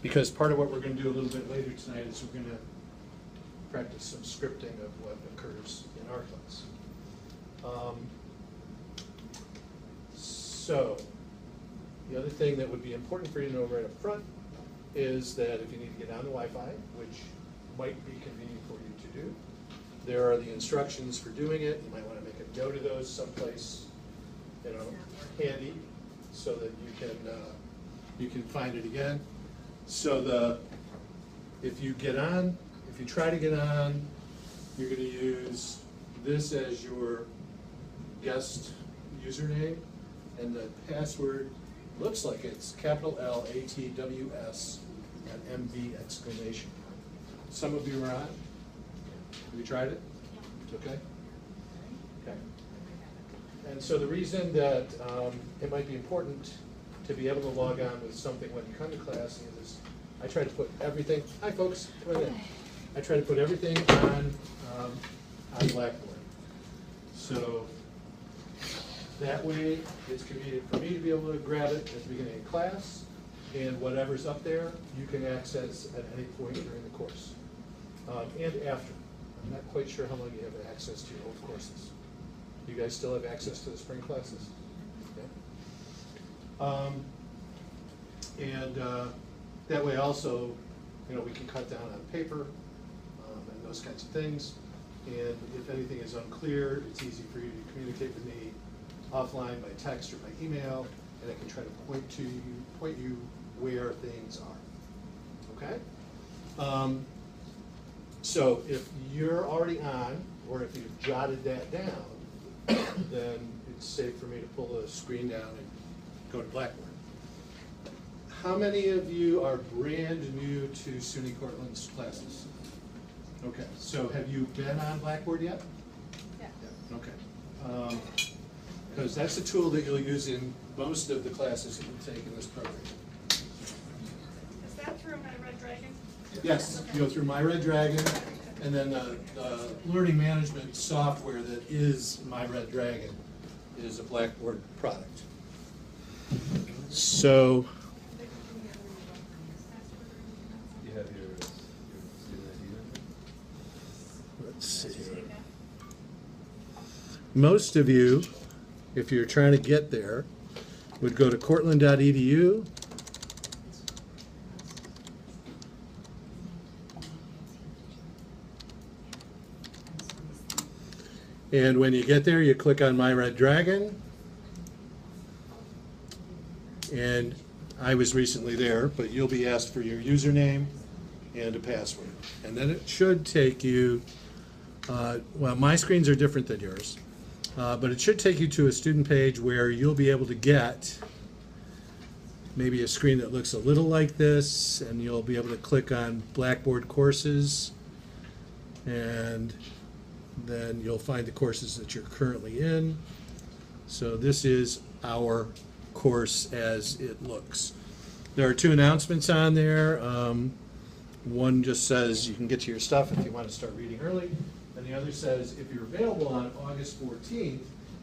because part of what we're going to do a little bit later tonight is we're going to practice some scripting of what occurs in our class. So, the other thing that would be important for you to know right up front is that if you need to get on the Wi-Fi, which might be convenient for you to do, there are the instructions for doing it. You might want to make a note of those someplace, handy, so that you can find it again. So if you try to get on, you're going to use this as your guest username, and the password looks like it's capital L ATWS and MV exclamation. Some of you are on. Have you tried it? It's okay? Okay. And so the reason that it might be important to be able to log on with something when you come to class is I try to put everything, hi folks, come on in. I try to put everything on Blackboard. So that way it's convenient for me to be able to grab it at the beginning of class, and whatever's up there you can access at any point during the course. And after. I'm not quite sure how long you have access to your old courses. You guys still have access to the spring classes? Yeah. That way also, we can cut down on paper and those kinds of things. And if anything is unclear, it's easy for you to communicate with me offline by text or by email, and I can try to point you where things are. Okay? So if you're already on, or if you've jotted that down, then it's safe for me to pull the screen down and go to Blackboard. How many of you are brand new to SUNY Cortland's classes? Okay, so have you been on Blackboard yet? Yeah. Okay. Because that's a tool that you'll use in most of the classes that you take in this program. Is that through my Red Dragon? Yes, you go through My Red Dragon, and then the learning management software that is My Red Dragon is a Blackboard product. So, You have your student ID? let's see. Most of you, if you're trying to get there, would go to cortland.edu. And when you get there, you click on My Red Dragon. And I was recently there, but you'll be asked for your username and a password. And then it should take you, well, my screens are different than yours, but it should take you to a student page where you'll be able to get maybe a screen that looks a little like this, and you'll be able to click on Blackboard courses, and then you'll find the courses that you're currently in. So this is our course as it looks. There are two announcements on there. One just says you can get to your stuff if you want to start reading early, and the other says if you're available on August 14th,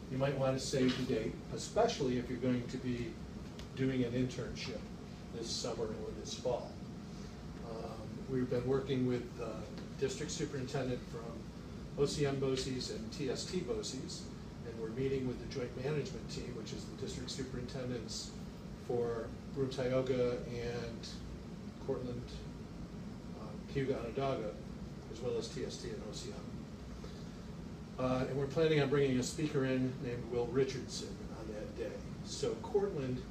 you might want to save the date, especially if you're going to be doing an internship this summer or this fall. We've been working with the district superintendent from OCM BOCES and TST BOCES, and we're meeting with the joint management team, which is the district superintendents for Broome Tioga and Cortland, Cayuga Onondaga, as well as TST and OCM. And we're planning on bringing a speaker in named Will Richardson on that day. So Cortland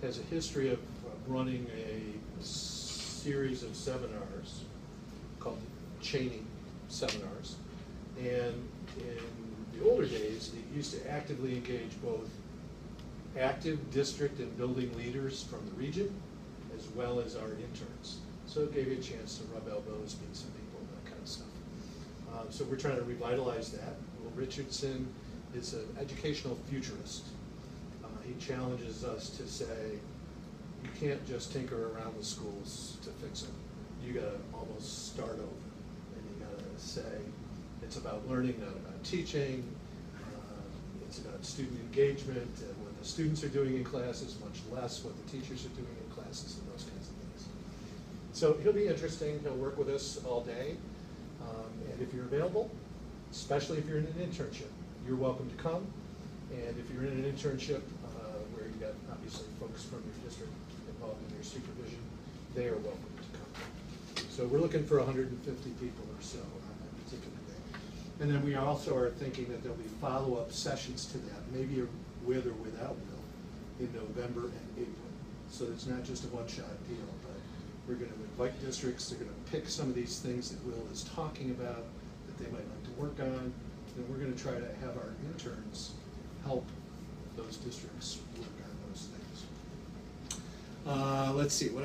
has a history of running a series of seminars called Cheney seminars. And in the older days, it used to actively engage both active district and building leaders from the region, as well as our interns. So it gave you a chance to rub elbows, meet some people, that kind of stuff. So we're trying to revitalize that. Will Richardson is an educational futurist. He challenges us to say, you can't just tinker around the schools to fix them. You gotta almost start over. And you gotta say, it's about learning, not about teaching. It's about student engagement and what the students are doing in classes, much less what the teachers are doing in classes and those kinds of things. So he'll be interesting, he'll work with us all day. And if you're available, especially if you're in an internship, you're welcome to come. And if you're in an internship where you've got obviously folks from your district involved in your supervision, they are welcome to come. So we're looking for 150 people or so on that particular day. And then we also are thinking that there'll be follow-up sessions to that, maybe with or without Will, in November and April. So it's not just a one-shot deal, but we're gonna invite districts, they're gonna pick some of these things that Will is talking about, that they might like to work on, and we're gonna try to have our interns help those districts work on those things. Let's see, what